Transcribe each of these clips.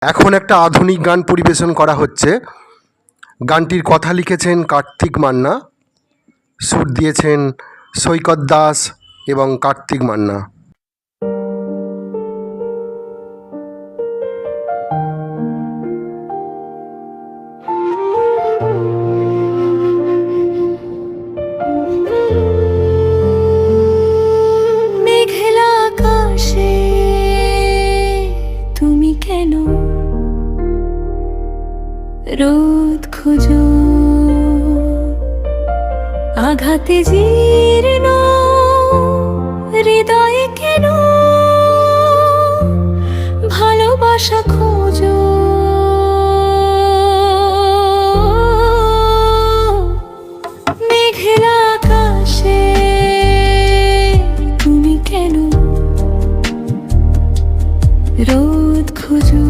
এখন একটা আধুনিক গান পরিবেশন করা হচ্ছে। গানটির কথা লিখেছেন কার্তিক মান্না, সুর দিয়েছেন সৈকত দাস এবং কার্তিক মান্না। মেঘলা আকাশে তুমি কেন রোদ খোঁজো, আঘাতে জীর্ণ হৃদয়ে কেন ভালোবাসা খোঁজো। মেঘলা আকাশে তুমি কেন রোদ খোঁজো,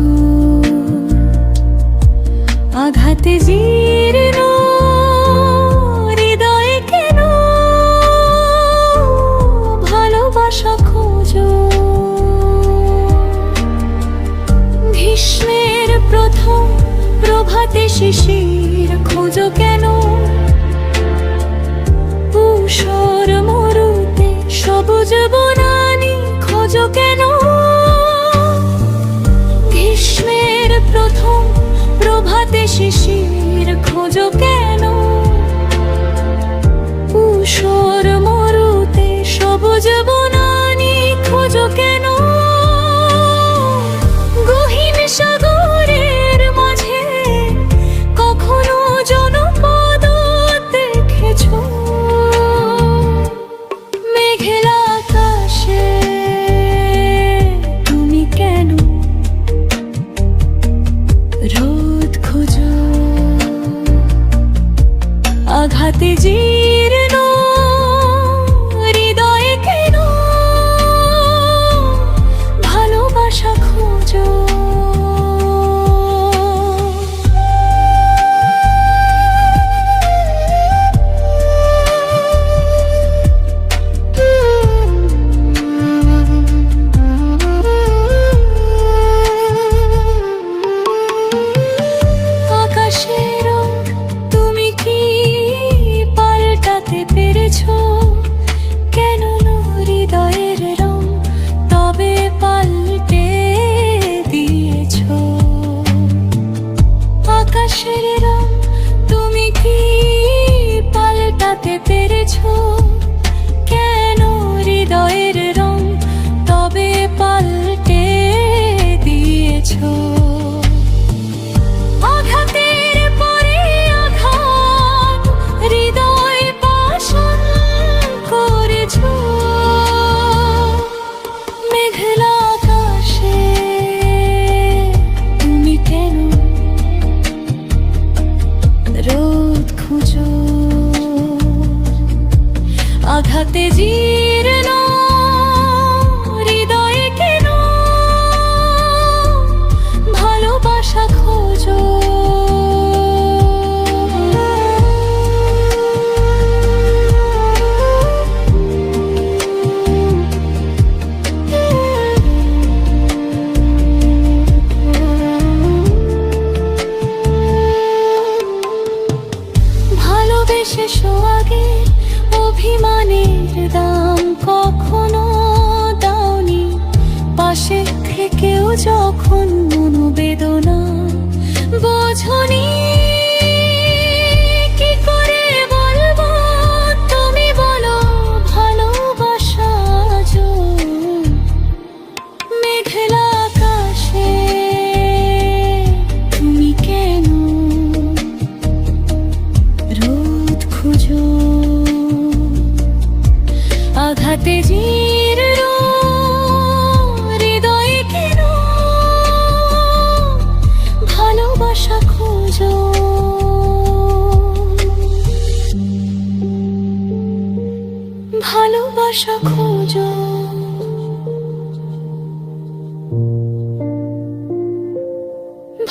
আঘাতে জীর্ণ হৃদয়ে কেন ভালোবাসা খোঁজো। গ্রীষ্মের প্রথম প্রভাতে শিশির খোঁজো কেন, ঊষর মরুতে সবুজ বনানী খোঁজো কেন। গ্রীষ্মের প্রথম প্রভাতে শিশির খোঁজো কেন, ঊষর মরুতে সবুজ বনানী খোঁজো কেন। গহীন সাগরের মাঝে কখনো জনপদ দেখেছো, মেঘলা আকাশে তুমি কেন রোদ খোঁজো, আঘাতে জীর্ণ হৃদয়ে কেন ভালোবাসা খোঁজো। আকাশের রং তুমি কি পাল্টাতে পেরেছো, কেন হৃদয়ের রং তবে পাল্টে দিয়েছো। আকাশের রং তুমি কি পাল্টাতে পেরেছো, কেন হৃদয়ের রং তবে পাল্টে দিয়েছো। আঘাতের পরে আঘাত হৃদয় পাষাণ করেছো, মেঘলা আকাশে তুমি কেন রোদ খোঁজো, আঘাতে জীর্ণ হৃদয়ে কেন ভালোবাসা খোঁজো। ভালোবেসে সোহাগে অভিমানের দাম কখনো দাওনি, পাশে থেকেও যখন মনোবেদনা বোঝনি। কি করে বলবো তুমি বলো ভালোবাসা আজও, মেঘলা আকাশে তুমি কেন রোদ খোঁজো, আঘাতে জীর্ণ হৃদয়ে কেন ভালোবাসা খোঁজো। ভালোবাসা খোঁজো,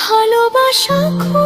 ভালোবাসা খোঁজো।